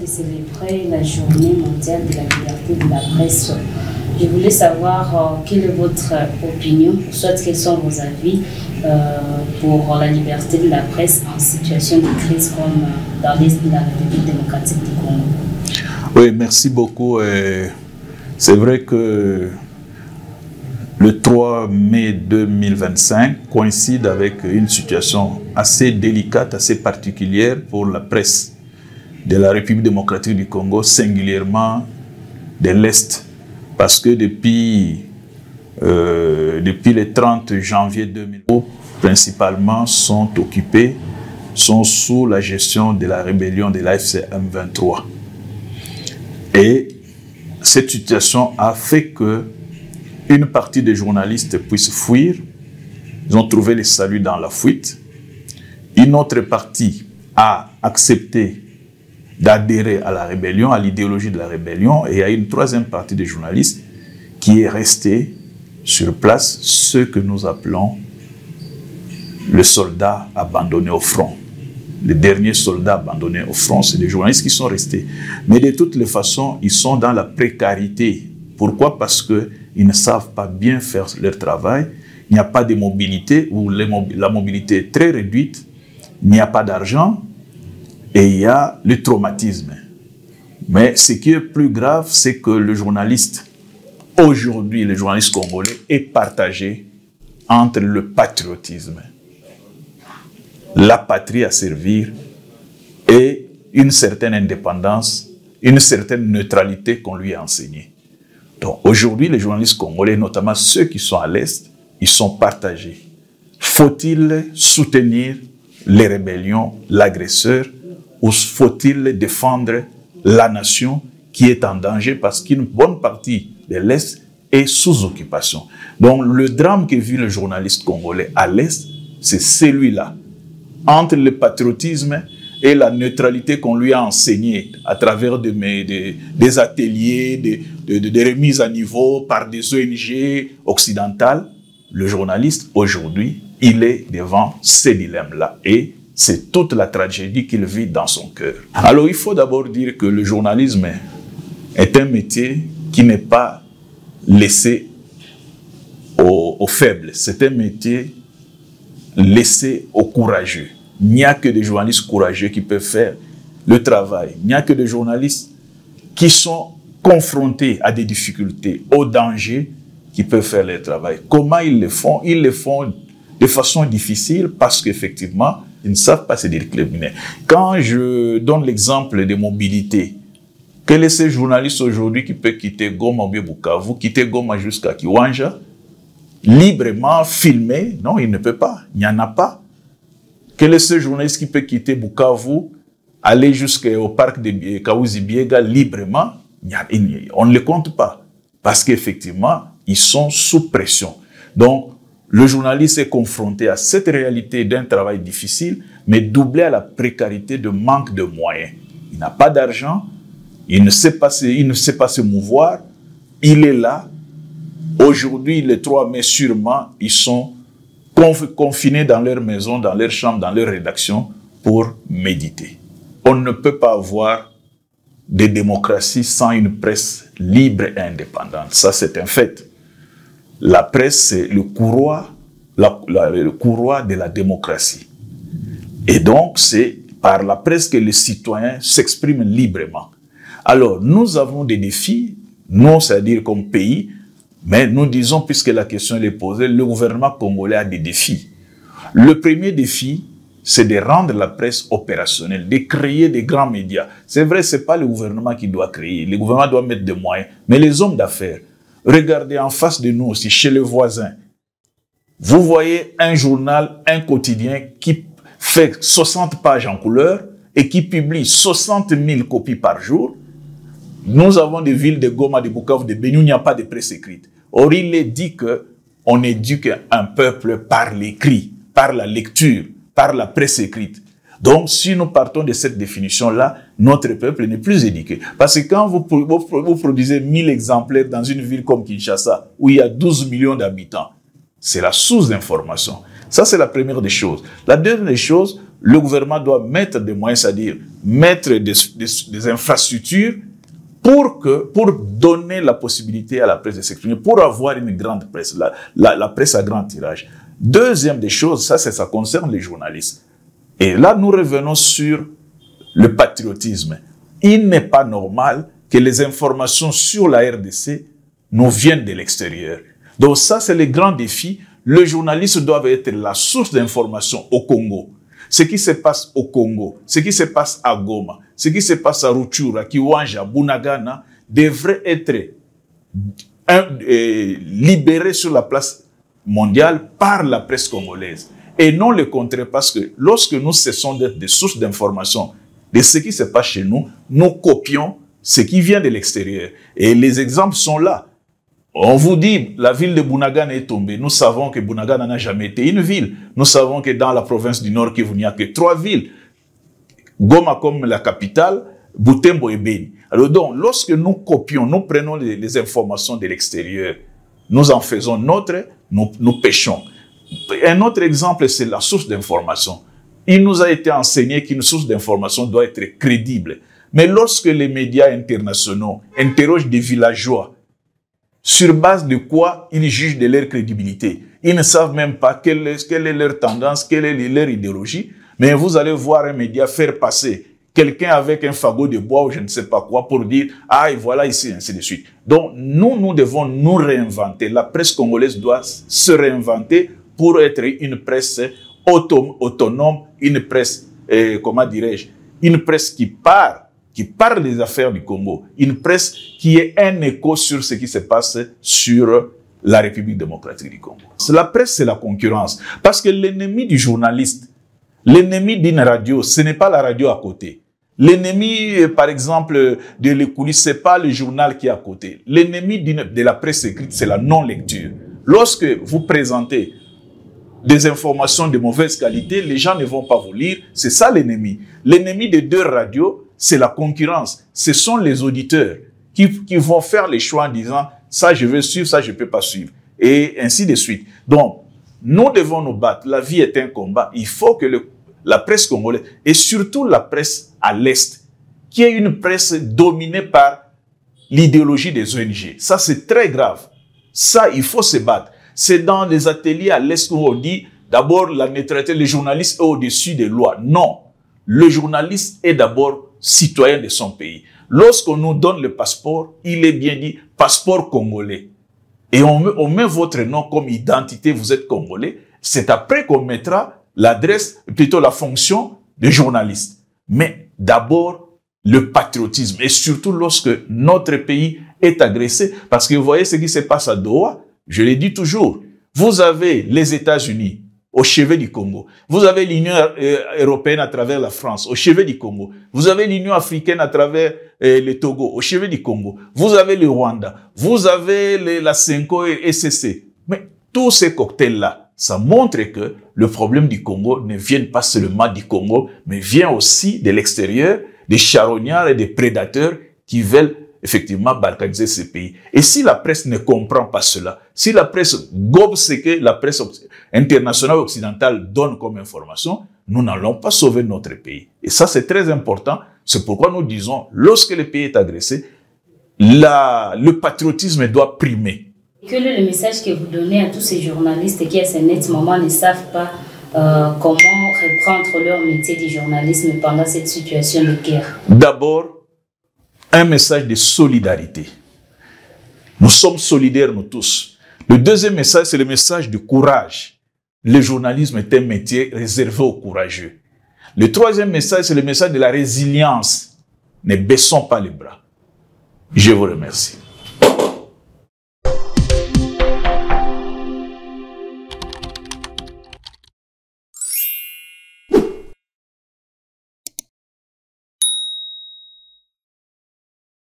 de célébrer la journée mondiale de la liberté de la presse. Je voulais savoir quelle est votre opinion, soit quels sont vos avis pour la liberté de la presse en situation de crise comme dans l'Est de la République démocratique du Congo. Oui, merci beaucoup. C'est vrai que le 3 mai 2025 coïncide avec une situation assez délicate, assez particulière pour la presse de la République démocratique du Congo, singulièrement de l'Est. Parce que depuis le 30 janvier 2000, principalement sont occupés, sont sous la gestion de la rébellion de l'AFC M23. Et cette situation a fait que une partie des journalistes puissent fuir. Ils ont trouvé le salut dans la fuite. Une autre partie a accepté d'adhérer à la rébellion, à l'idéologie de la rébellion, et il y a une troisième partie des journalistes qui est restée sur place, ce que nous appelons le soldat abandonné au front. Les derniers soldats abandonnés au front, c'est des journalistes qui sont restés. Mais de toutes les façons, ils sont dans la précarité. Pourquoi? Parce qu'ils ne savent pas bien faire leur travail. Il n'y a pas de mobilité, ou la mobilité est très réduite. Il n'y a pas d'argent. Et il y a le traumatisme. Mais ce qui est plus grave, c'est que le journaliste, aujourd'hui, le journaliste congolais, est partagé entre le patriotisme, la patrie à servir et une certaine indépendance, une certaine neutralité qu'on lui a enseignée. Donc aujourd'hui, les journalistes congolais, notamment ceux qui sont à l'Est, ils sont partagés. Faut-il soutenir les rébellions, l'agresseur, ou faut-il défendre la nation qui est en danger parce qu'une bonne partie de l'Est est sous occupation? Donc le drame que vit le journaliste congolais à l'Est, c'est celui-là. Entre le patriotisme et la neutralité qu'on lui a enseignée à travers des ateliers, des remises à niveau par des ONG occidentales, le journaliste aujourd'hui, il est devant ces dilemmes-là. Et c'est toute la tragédie qu'il vit dans son cœur. Alors il faut d'abord dire que le journalisme est un métier qui n'est pas laissé aux faibles. C'est un métier laissé aux courageux. Il n'y a que des journalistes courageux qui peuvent faire le travail. Il n'y a que des journalistes qui sont confrontés à des difficultés, aux dangers, qui peuvent faire leur travail. Comment ils le font? Ils le font de façon difficile parce qu'effectivement, ils ne savent pas se discriminer. Quand je donne l'exemple de mobilité, quel est ce journaliste aujourd'hui qui peut quitter Goma ou Bukavu, quitter Goma jusqu'à Kiwanja, librement filmer? Non, il ne peut pas. Il n'y en a pas. Quel est ce journaliste qui peut quitter Bukavu, aller jusqu'au parc de Kaouzi-Biega librement? On ne le compte pas. Parce qu'effectivement, ils sont sous pression. Donc, le journaliste est confronté à cette réalité d'un travail difficile, mais doublé à la précarité de manque de moyens. Il n'a pas d'argent, il ne sait pas se mouvoir, il est là. Aujourd'hui, les 3 mai, sûrement, ils sont confinés dans leur maison, dans leur chambre, dans leur rédaction pour méditer. On ne peut pas avoir de démocratie sans une presse libre et indépendante. Ça, c'est un fait. La presse, c'est le courroie de la démocratie. Et donc, c'est par la presse que les citoyens s'expriment librement. Alors, nous avons des défis, non, c'est-à-dire comme pays, mais nous disons, puisque la question est posée, le gouvernement congolais a des défis. Le premier défi, c'est de rendre la presse opérationnelle, de créer des grands médias. C'est vrai, ce n'est pas le gouvernement qui doit créer. Le gouvernement doit mettre des moyens. Mais les hommes d'affaires, regardez en face de nous aussi, chez les voisins. Vous voyez un journal, un quotidien qui fait 60 pages en couleur et qui publie 60 000 copies par jour. Nous avons des villes de Goma, de Bukavu, de Beni, il n'y a pas de presse écrite. Or, il est dit qu'on éduque un peuple par l'écrit, par la lecture, par la presse écrite. Donc, si nous partons de cette définition-là, notre peuple n'est plus éduqué. Parce que quand vous produisez 1000 exemplaires dans une ville comme Kinshasa, où il y a 12 millions d'habitants, c'est la sous-information. Ça, c'est la première des choses. La deuxième des choses, le gouvernement doit mettre des moyens, c'est-à-dire mettre des infrastructures pour donner la possibilité à la presse de s'exprimer, pour avoir une grande presse, la presse à grand tirage. Deuxième des choses, ça concerne les journalistes. Et là, nous revenons sur le patriotisme. Il n'est pas normal que les informations sur la RDC nous viennent de l'extérieur. Donc ça, c'est le grand défi. Le journaliste doit être la source d'information au Congo. Ce qui se passe au Congo, ce qui se passe à Goma, ce qui se passe à Rutshura, Kiwanja, Bunagana, devrait être libéré sur la place mondiale par la presse congolaise. Et non le contraire, parce que lorsque nous cessons d'être des sources d'information de ce qui se passe chez nous, nous copions ce qui vient de l'extérieur. Et les exemples sont là. On vous dit, la ville de Bunagana est tombée. Nous savons que Bunagana n'a jamais été une ville. Nous savons que dans la province du Nord Kivu, il n'y a que 3 villes. Goma comme la capitale, Butembo et Beni. Alors donc, lorsque nous copions, nous prenons les informations de l'extérieur, nous en faisons notre, nous pêchons. Un autre exemple, c'est la source d'information. Il nous a été enseigné qu'une source d'information doit être crédible. Mais lorsque les médias internationaux interrogent des villageois, sur base de quoi ils jugent de leur crédibilité, ils ne savent même pas quelle est leur tendance, quelle est leur idéologie, mais vous allez voir un média faire passer quelqu'un avec un fagot de bois ou je ne sais pas quoi pour dire « Ah, et voilà ici, ainsi de suite ». Donc, nous devons nous réinventer. La presse congolaise doit se réinventer pour être une presse autonome, une presse, comment dirais-je, une presse qui parle des affaires du Congo, une presse qui est un écho sur ce qui se passe sur la République démocratique du Congo. La presse, c'est la concurrence. Parce que l'ennemi du journaliste, l'ennemi d'une radio, ce n'est pas la radio à côté. L'ennemi, par exemple, de les coulisses, ce n'est pas le journal qui est à côté. L'ennemi de la presse écrite, c'est la non-lecture. Lorsque vous présentez des informations de mauvaise qualité, les gens ne vont pas vous lire. C'est ça l'ennemi. L'ennemi des 2 radios, c'est la concurrence. Ce sont les auditeurs qui vont faire les choix en disant « ça, je veux suivre, ça, je ne peux pas suivre ». Et ainsi de suite. Donc, nous devons nous battre. La vie est un combat. Il faut que la presse congolaise, et surtout la presse à l'Est, qui est une presse dominée par l'idéologie des ONG. Ça, c'est très grave. Ça, il faut se battre. C'est dans les ateliers à l'Est où on dit d'abord la neutralité, le journaliste est au-dessus des lois. Non. Le journaliste est d'abord citoyen de son pays. Lorsqu'on nous donne le passeport, il est bien dit passeport congolais. Et on met votre nom comme identité, vous êtes congolais. C'est après qu'on mettra l'adresse, plutôt la fonction de journaliste. Mais d'abord, le patriotisme. Et surtout lorsque notre pays est agressé. Parce que vous voyez ce qui se passe à Doha. Je l'ai dit toujours. Vous avez les États-Unis au chevet du Congo. Vous avez l'Union européenne à travers la France, au chevet du Congo. Vous avez l'Union africaine à travers le Togo, au chevet du Congo. Vous avez le Rwanda. Vous avez la CENCO et SCC. Mais tous ces cocktails-là, ça montre que le problème du Congo ne vient pas seulement du Congo, mais vient aussi de l'extérieur, des charognards et des prédateurs qui veulent effectivement balkaniser ces pays. Et si la presse ne comprend pas cela, si la presse gobe ce que la presse internationale occidentale donne comme information, nous n'allons pas sauver notre pays. Et ça, c'est très important. C'est pourquoi nous disons, lorsque le pays est agressé, le patriotisme doit primer. Quel est le message que vous donnez à tous ces journalistes qui, à ce net moment, ne savent pas comment reprendre leur métier de journalisme pendant cette situation de guerre? D'abord, un message de solidarité. Nous sommes solidaires, nous tous. Le deuxième message, c'est le message de courage. Le journalisme est un métier réservé aux courageux. Le troisième message, c'est le message de la résilience. Ne baissons pas les bras. Je vous remercie.